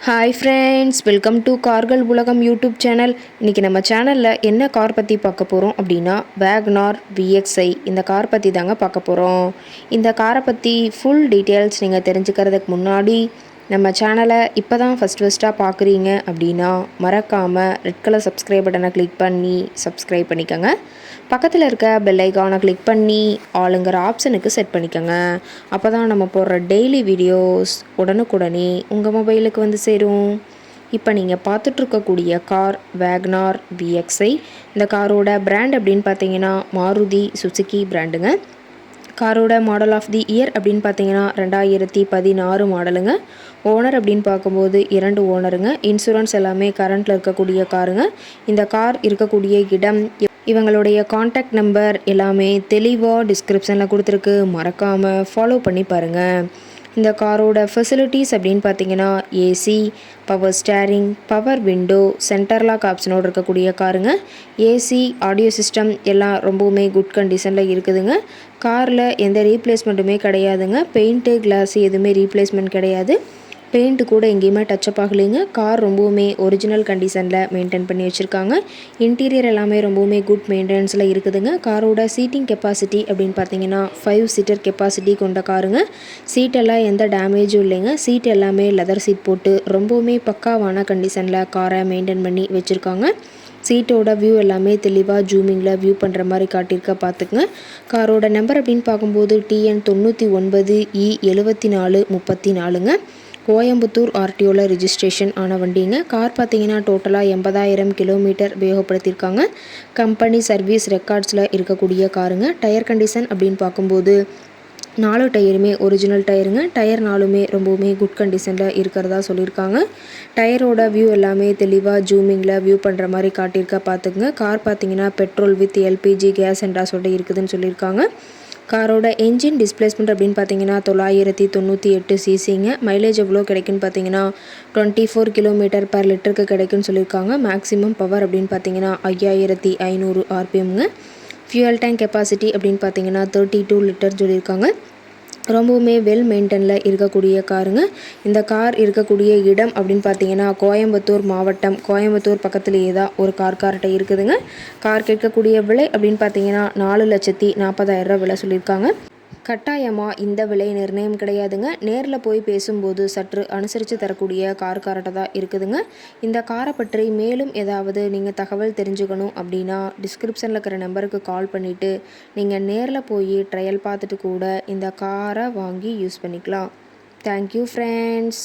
Hi friends, welcome to கார்கள் உலகம் YouTube channel. இன்றைக்கி நம்ம சேனலில் என்ன கார் பற்றி பார்க்க போகிறோம் அப்படின்னா வேகனார் VXi இந்த கார் பற்றி தாங்க பார்க்க போகிறோம். இந்த காரை பற்றி ஃபுல் டீட்டெயில்ஸ் நீங்கள் தெரிஞ்சுக்கிறதுக்கு முன்னாடி நம்ம சேனலை இப்போ தான் ஃபஸ்ட்டாக பார்க்குறீங்க அப்படின்னா மறக்காமல் ரெட் கலர் சப்ஸ்கிரைப் பட்டனை கிளிக் பண்ணி சப்ஸ்கிரைப் பண்ணிக்கோங்க. பக்கத்தில் இருக்க பெல் ஐக்கானை கிளிக் பண்ணி ஆளுங்கிற ஆப்ஷனுக்கு செட் பண்ணிக்கோங்க. அப்போ தான் நம்ம போடுற டெய்லி வீடியோஸ் உடனுக்குடனே உங்கள் மொபைலுக்கு வந்து சேரும். இப்போ நீங்கள் பார்த்துட்ருக்கக்கூடிய கார் வேகனார் VXi. இந்த காரோட பிராண்ட் அப்படின்னு பார்த்தீங்கன்னா மாருதி சுசுகி பிராண்டுங்க. காரோட மாடல் ஆஃப் தி இயர் அப்படின்னு பார்த்தீங்கன்னா 2016 மாடலுங்க. ஓனர் அப்படின்னு பார்க்கும்போது 2 ஓனருங்க. இன்சூரன்ஸ் எல்லாமே கரண்ட்டில் இருக்கக்கூடிய காருங்க. இந்த கார் இருக்கக்கூடிய இடம், இவங்களுடைய காண்டாக்ட் நம்பர் எல்லாமே தெளிவாக டிஸ்கிரிப்ஷனில் கொடுத்துருக்கு. மறக்காமல் ஃபாலோ பண்ணி பாருங்கள். இந்த காரோட ஃபெசிலிட்டிஸ் அப்படின்னு பார்த்தீங்கன்னா AC, power steering, power window, centre lock ஆப்ஷனோடு இருக்கக்கூடிய காருங்க. ஏசி, ஆடியோ சிஸ்டம் எல்லாம் ரொம்பவுமே குட் கண்டிஷனில் இருக்குதுங்க. காரில் எந்த ரீப்ளேஸ்மெண்ட்டுமே கிடையாதுங்க. பெயிண்ட்டு, கிளாஸ் எதுவுமே ரீப்ளேஸ்மெண்ட் கிடையாது. பெயிண்ட்டு கூட எங்கேயுமே டச்சப் ஆகலைங்க. கார் ரொம்பவுமே ஒரிஜினல் கண்டிஷனில் மெயின்டைன் பண்ணி வச்சுருக்காங்க. இன்டீரியர் எல்லாமே ரொம்பவுமே குட் மெயின்டெனன்ஸில் இருக்குதுங்க. காரோட சீட்டிங் கெப்பாசிட்டி அப்படின்னு பார்த்தீங்கன்னா 5 சீட்டர் கெப்பாசிட்டி கொண்ட காருங்க. சீட்டெல்லாம் எந்த டேமேஜும் இல்லைங்க. சீட் எல்லாமே லெதர் சீட் போட்டு ரொம்பவுமே பக்காவான கண்டிஷனில் காரை மெயின்டைன் பண்ணி வச்சுருக்காங்க. சீட்டோட வியூ எல்லாமே தெளிவாக ஜூமிங்கில் வியூ பண்ணுற மாதிரி காட்டியிருக்க பார்த்துக்குங்க. காரோட நம்பர் அப்படின்னு பார்க்கும்போது TN 99E7434ங்க. கோயம்புத்தூர் RTOவில் ரிஜிஸ்ட்ரேஷன் ஆன வண்டிங்க. கார் பார்த்தீங்கன்னா டோட்டலாக 80,000 கிலோமீட்டர் உபயோகப்படுத்தியிருக்காங்க. கம்பெனி சர்வீஸ் ரெக்கார்ட்ஸில் இருக்கக்கூடிய காருங்க. டயர் கண்டிஷன் அப்படின்னு பார்க்கும்போது 4 டயருமே ஒரிஜினல் டயருங்க. டயர் 4மே ரொம்பவுமே குட் கண்டிஷனில் இருக்கிறதா சொல்லியிருக்காங்க. டயரோட வியூ எல்லாமே தெளிவாக ஜூமிங்கில் வியூ பண்ணுற மாதிரி காட்டியிருக்க பார்த்துக்குங்க. கார் பார்த்தீங்கன்னா பெட்ரோல் வித் LPG கேஸ் என்டாஸோட இருக்குதுன்னு சொல்லியிருக்காங்க. காரோட என்ஜின் டிஸ்பிளேஸ்மெண்ட் அப்படின்னு பார்த்தீங்கன்னா 998 சிசிங்க. மைலேஜ் எவ்வளோ கிடைக்குன்னு பார்த்தீங்கன்னா 24 கிலோமீட்டர் பர் லிட்டருக்கு கிடைக்குன்னு சொல்லியிருக்காங்க. மேக்ஸிமம் பவர் அப்படின்னு பார்த்தீங்கன்னா 5500 RPMங்க. ஃபியூயல் டேங்க் கெப்பாசிட்டி அப்படின்னு பார்த்தீங்கன்னா 32 லிட்டர் சொல்லியிருக்காங்க. ரொம்பவுமே வெல் மெயின்டெனில் இருக்கக்கூடிய காருங்க. இந்த கார் இருக்கக்கூடிய இடம் அப்படின்னு பார்த்தீங்கன்னா கோயம்புத்தூர் மாவட்டம். கோயம்புத்தூர் பக்கத்துலேயே தான் ஒரு கார்கிட்ட இருக்குதுங்க. கார் கேட்கக்கூடிய விலை அப்படின்னு பார்த்தீங்கன்னா 4,40,000 விலை சொல்லியிருக்காங்க. கட்டாயமாக இந்த விலை நிர்ணயம் கிடையாதுங்க. நேரில் போய் பேசும்போது சற்று அனுசரித்து தரக்கூடிய கார்கிட்ட தான் இருக்குதுங்க. இந்த காரை பற்றி மேலும் ஏதாவது நீங்கள் தகவல் தெரிஞ்சுக்கணும் அப்படின்னா டிஸ்கிரிப்ஷனில் இருக்கிற நம்பருக்கு கால் பண்ணிவிட்டு நீங்கள் நேரில் போய் ட்ரையல் பார்த்துட்டு கூட இந்த காரை வாங்கி யூஸ் பண்ணிக்கலாம். Thank you friends.